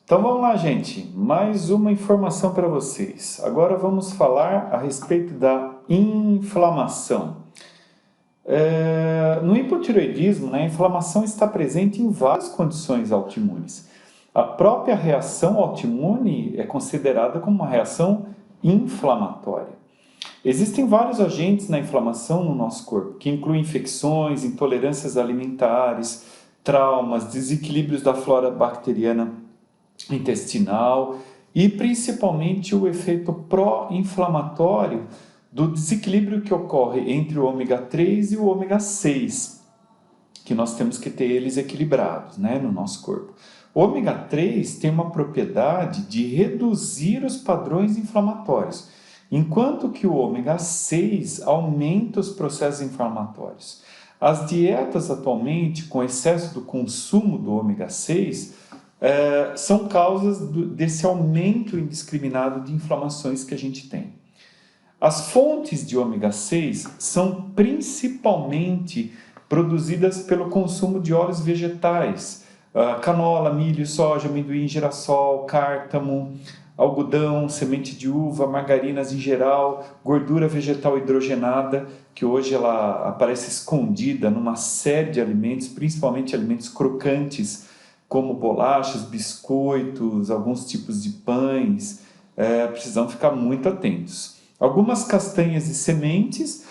Então vamos lá, gente. Mais uma informação para vocês. Agora vamos falar a respeito da inflamação. No hipotireoidismo, né, a inflamação está presente em várias condições autoimunes. A própria reação autoimune é considerada como uma reação inflamatória. Existem vários agentes na inflamação no nosso corpo, que incluem infecções, intolerâncias alimentares, traumas, desequilíbrios da flora bacteriana intestinal e principalmente o efeito pró-inflamatório do desequilíbrio que ocorre entre o ômega 3 e o ômega 6, que nós temos que ter eles equilibrados, né, no nosso corpo. O ômega 3 tem uma propriedade de reduzir os padrões inflamatórios, enquanto que o ômega 6 aumenta os processos inflamatórios. As dietas atualmente, com excesso do consumo do ômega 6, são causas desse aumento indiscriminado de inflamações que a gente tem. As fontes de ômega 6 são principalmente produzidas pelo consumo de óleos vegetais, canola, milho, soja, amendoim, girassol, cártamo, algodão, semente de uva, margarinas em geral, gordura vegetal hidrogenada, que hoje ela aparece escondida numa série de alimentos, principalmente alimentos crocantes, como bolachas, biscoitos, alguns tipos de pães. Precisamos ficar muito atentos. Algumas castanhas e sementes.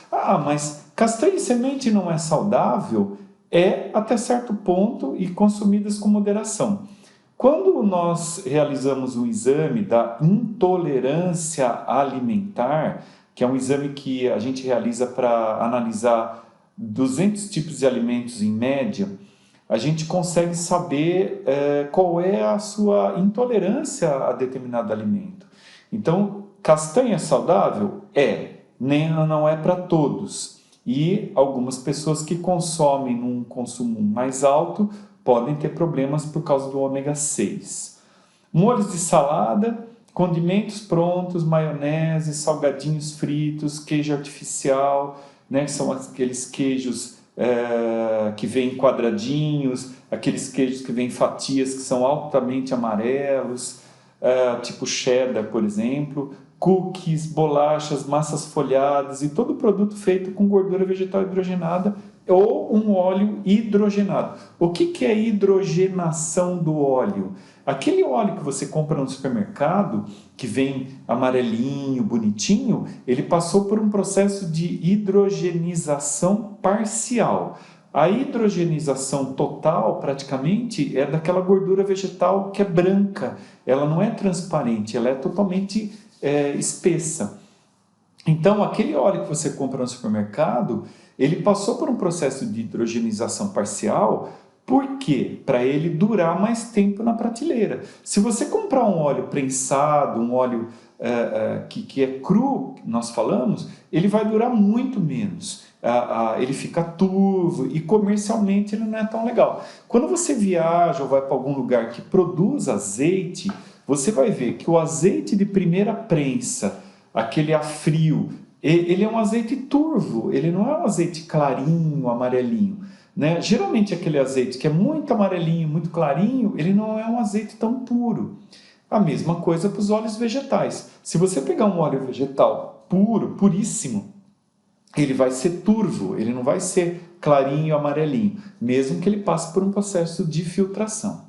Mas castanha e semente não é saudável? É até certo ponto e consumidas com moderação. Quando nós realizamos um exame da intolerância alimentar, que é um exame que a gente realiza para analisar 200 tipos de alimentos em média, a gente consegue saber qual é a sua intolerância a determinado alimento. Então, castanha é saudável? Não é para todos. E algumas pessoas que consomem num consumo mais alto podem ter problemas por causa do ômega 6. Molhos de salada, condimentos prontos, maionese, salgadinhos fritos, queijo artificial, né, que são aqueles queijos que vêm quadradinhos, aqueles queijos que vêm fatias que são altamente amarelos, tipo cheddar, por exemplo, cookies, bolachas, massas folhadas e todo produto feito com gordura vegetal hidrogenada ou um óleo hidrogenado. O que é hidrogenação do óleo? Aquele óleo que você compra no supermercado, que vem amarelinho, bonitinho, ele passou por um processo de hidrogenização parcial. A hidrogenização total, praticamente, é daquela gordura vegetal que é branca. Ela não é transparente, ela é totalmente espessa. Então, aquele óleo que você compra no supermercado, ele passou por um processo de hidrogenização parcial. Por quê? Para ele durar mais tempo na prateleira. Se você comprar um óleo prensado, um óleo que é cru, nós falamos, ele vai durar muito menos. Ele fica turvo e comercialmente ele não é tão legal. Quando você viaja ou vai para algum lugar que produz azeite, você vai ver que o azeite de primeira prensa, aquele a frio, ele é um azeite turvo, ele não é um azeite clarinho, amarelinho. Né? Geralmente aquele azeite que é muito amarelinho, muito clarinho, ele não é um azeite tão puro. A mesma coisa para os óleos vegetais. Se você pegar um óleo vegetal puro, puríssimo, ele vai ser turvo, ele não vai ser clarinho, amarelinho, mesmo que ele passe por um processo de filtração.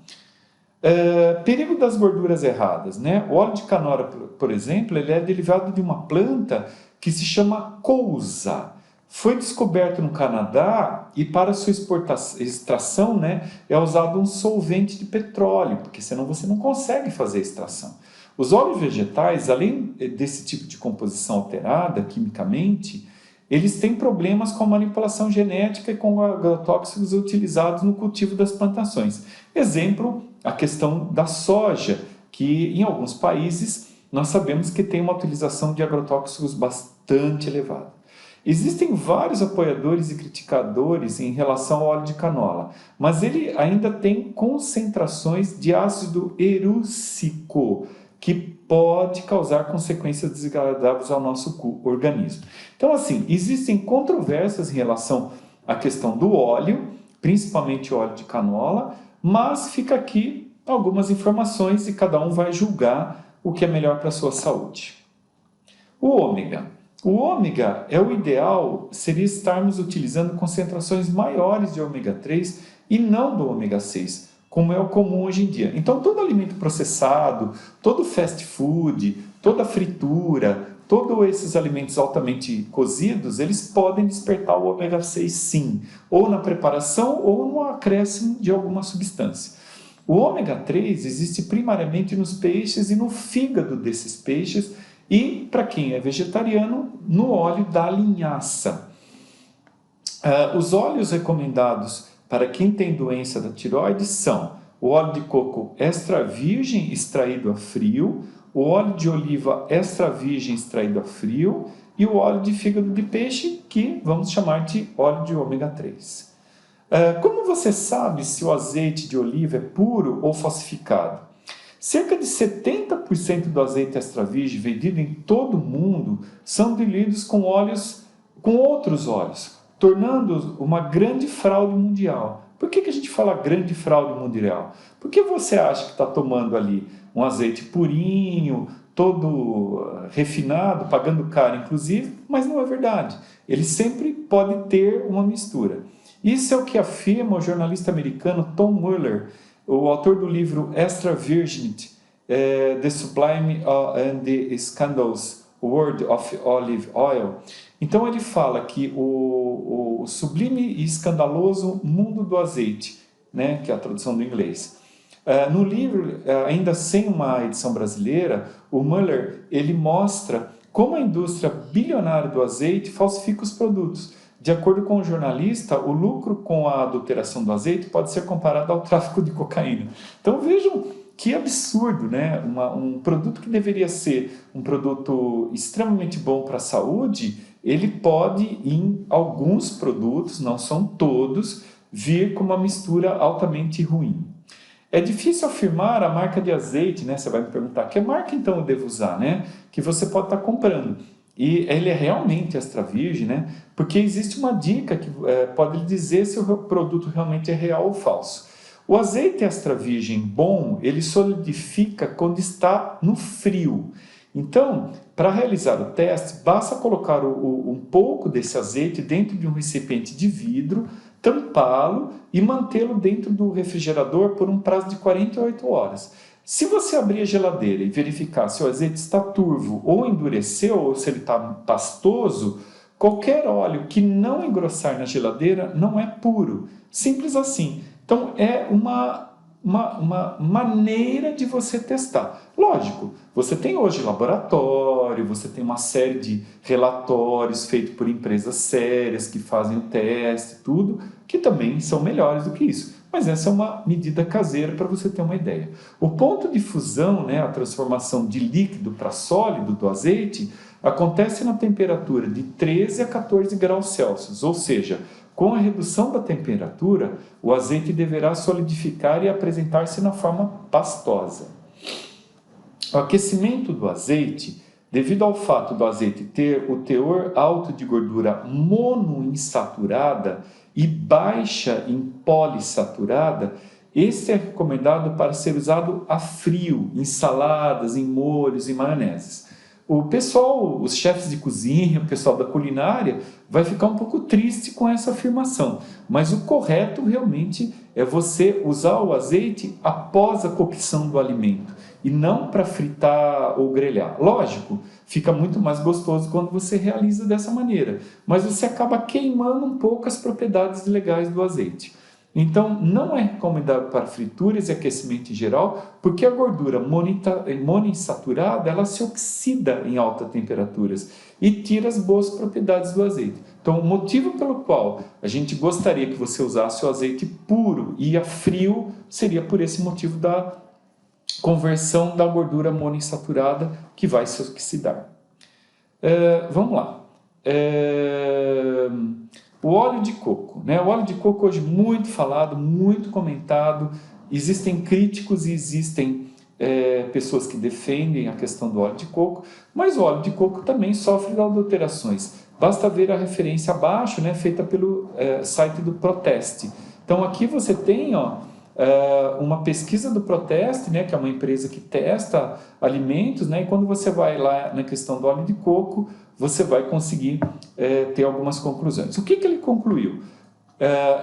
Perigo das gorduras erradas, né? O óleo de canola, por exemplo, ele é derivado de uma planta que se chama couza. Foi descoberto no Canadá e para sua extração, né, é usado um solvente de petróleo, porque senão você não consegue fazer a extração. Os óleos vegetais, além desse tipo de composição alterada quimicamente, eles têm problemas com a manipulação genética e com agrotóxicos utilizados no cultivo das plantações. Exemplo, a questão da soja, que em alguns países nós sabemos que tem uma utilização de agrotóxicos bastante elevada. Existem vários apoiadores e criticadores em relação ao óleo de canola, mas ele ainda tem concentrações de ácido erúcico, que pode causar consequências desagradáveis ao nosso organismo. Então, assim, existem controvérsias em relação à questão do óleo, principalmente o óleo de canola, mas fica aqui algumas informações e cada um vai julgar o que é melhor para a sua saúde. O ômega. O ômega é o ideal, seria estarmos utilizando concentrações maiores de ômega 3 e não do ômega 6, como é o comum hoje em dia. Então, todo alimento processado, todo fast food, toda fritura, todos esses alimentos altamente cozidos, eles podem despertar o ômega 6 sim, ou na preparação ou no acréscimo de alguma substância. O ômega 3 existe primariamente nos peixes e no fígado desses peixes e, para quem é vegetariano, no óleo da linhaça. Os óleos recomendados para quem tem doença da tireoide são o óleo de coco extra virgem extraído a frio, o óleo de oliva extra virgem extraído a frio e o óleo de fígado de peixe, que vamos chamar de óleo de ômega 3. Como você sabe se o azeite de oliva é puro ou falsificado? Cerca de 70% do azeite extra virgem vendido em todo o mundo são diluídos com outros óleos, tornando uma grande fraude mundial. Por que a gente fala grande fraude mundial? Porque você acha que está tomando ali um azeite purinho, todo refinado, pagando caro inclusive, mas não é verdade. Ele sempre pode ter uma mistura. Isso é o que afirma o jornalista americano Tom Mueller, o autor do livro Extra Virginity, The Sublime and the Scandalous World of Olive Oil. Então ele fala que o sublime e escandaloso mundo do azeite, né, que é a tradução do inglês. No livro, ainda sem uma edição brasileira, o Mueller ele mostra como a indústria bilionária do azeite falsifica os produtos. De acordo com o jornalista, o lucro com a adulteração do azeite pode ser comparado ao tráfico de cocaína. Então vejam que absurdo, né? Um produto que deveria ser um produto extremamente bom para a saúde, ele pode, em alguns produtos, não são todos, vir com uma mistura altamente ruim. É difícil afirmar a marca de azeite, né? Você vai me perguntar, que marca então eu devo usar, né? Que você pode estar comprando. E ele é realmente extra virgem, né? Porque existe uma dica que pode lhe dizer se o produto realmente é real ou falso. O azeite extra virgem bom, ele solidifica quando está no frio. Então, para realizar o teste, basta colocar um pouco desse azeite dentro de um recipiente de vidro, tampá-lo e mantê-lo dentro do refrigerador por um prazo de 48 horas. Se você abrir a geladeira e verificar se o azeite está turvo ou endureceu, ou se ele está pastoso, qualquer óleo que não engrossar na geladeira não é puro. Simples assim. Então, é uma maneira de você testar. Lógico, você tem hoje laboratório, você tem uma série de relatórios feitos por empresas sérias que fazem o teste, tudo, que também são melhores do que isso. Mas essa é uma medida caseira para você ter uma ideia. O ponto de fusão, né, a transformação de líquido para sólido do azeite, acontece na temperatura de 13 a 14 graus Celsius, ou seja, com a redução da temperatura, o azeite deverá solidificar e apresentar-se na forma pastosa. O aquecimento do azeite, devido ao fato do azeite ter o teor alto de gordura monoinsaturada e baixa em polissaturada, esse é recomendado para ser usado a frio, em saladas, em molhos e maioneses. O pessoal, os chefes de cozinha, o pessoal da culinária, vai ficar um pouco triste com essa afirmação. Mas o correto realmente é você usar o azeite após a cocção do alimento e não para fritar ou grelhar. Lógico, fica muito mais gostoso quando você realiza dessa maneira, mas você acaba queimando um pouco as propriedades legais do azeite. Então, não é recomendado para frituras e aquecimento em geral, porque a gordura monoinsaturada ela se oxida em altas temperaturas e tira as boas propriedades do azeite. Então, o motivo pelo qual a gente gostaria que você usasse o azeite puro e a frio seria por esse motivo da conversão da gordura monoinsaturada que vai se oxidar. Vamos lá. O óleo de coco, né? O óleo de coco hoje muito falado, muito comentado, existem críticos e existem pessoas que defendem a questão do óleo de coco, mas o óleo de coco também sofre de adulterações. Basta ver a referência abaixo, né, feita pelo site do Proteste. Então aqui você tem uma pesquisa do Proteste, né, que é uma empresa que testa alimentos, né, e quando você vai lá na questão do óleo de coco, você vai conseguir ter algumas conclusões. O que ele concluiu?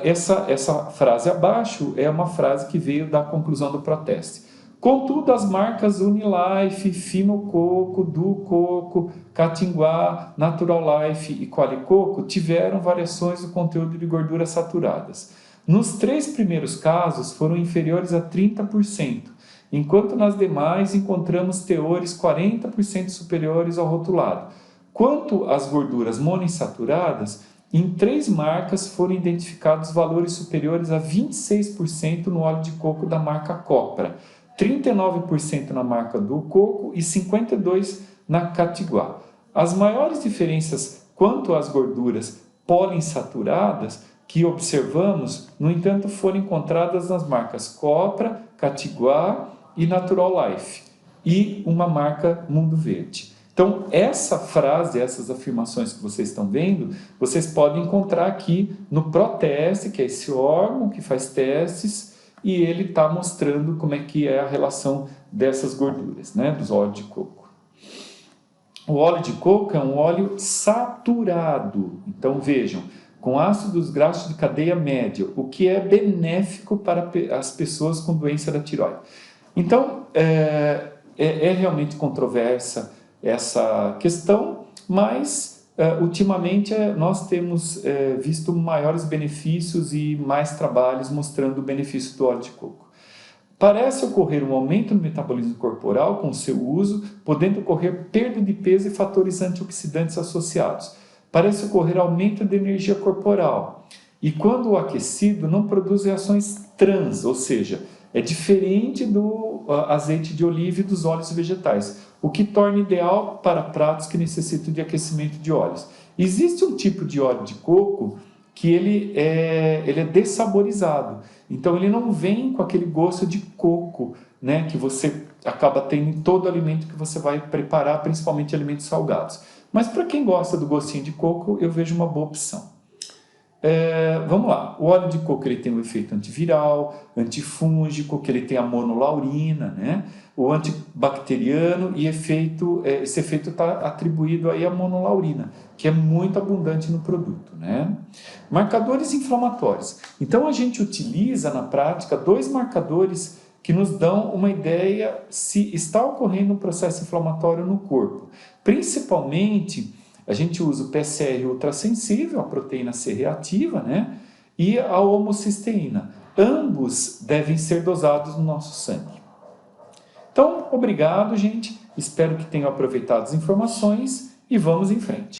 Essa frase abaixo é uma frase que veio da conclusão do Proteste. Contudo, as marcas Unilife, Finococo, Ducoco, Catinguá, Natural Life e Qualicoco tiveram variações do conteúdo de gorduras saturadas. Nos 3 primeiros casos foram inferiores a 30%, enquanto nas demais encontramos teores 40% superiores ao rotulado. Quanto às gorduras monoinsaturadas, em 3 marcas foram identificados valores superiores a 26% no óleo de coco da marca Copra, 39% na marca do coco e 52% na Catiguá. As maiores diferenças quanto às gorduras poliinsaturadas que observamos, no entanto, foram encontradas nas marcas Copra, Catiguá e Natural Life, e uma marca Mundo Verde. Então, essa frase, essas afirmações que vocês estão vendo, vocês podem encontrar aqui no Proteste, que é esse órgão que faz testes, e ele está mostrando como é que é a relação dessas gorduras, né, dos óleos de coco. O óleo de coco é um óleo saturado, então vejam, com ácidos graxos de cadeia média, o que é benéfico para as pessoas com doença da tireoide. Então, é realmente controversa essa questão, mas ultimamente nós temos visto maiores benefícios e mais trabalhos mostrando o benefício do óleo de coco. Parece ocorrer um aumento no metabolismo corporal com o seu uso, podendo ocorrer perda de peso e fatores antioxidantes associados. Parece ocorrer aumento de energia corporal. E quando aquecido, não produz reações trans, ou seja, é diferente do azeite de oliva e dos óleos vegetais, o que torna ideal para pratos que necessitam de aquecimento de óleos. Existe um tipo de óleo de coco que ele é dessaborizado, então ele não vem com aquele gosto de coco, né, que você acaba tendo em todo alimento que você vai preparar, principalmente alimentos salgados. Mas para quem gosta do gostinho de coco, eu vejo uma boa opção. Vamos lá, o óleo de coco ele tem um efeito antiviral, antifúngico, que ele tem a monolaurina, né? O antibacteriano e esse efeito está atribuído aí à monolaurina, que é muito abundante no produto, né? Marcadores inflamatórios. Então a gente utiliza na prática 2 marcadores que nos dão uma ideia se está ocorrendo um processo inflamatório no corpo. Principalmente, a gente usa o PCR ultrassensível, a proteína C reativa, né? E a homocisteína. Ambos devem ser dosados no nosso sangue. Então, obrigado, gente. Espero que tenham aproveitado as informações e vamos em frente.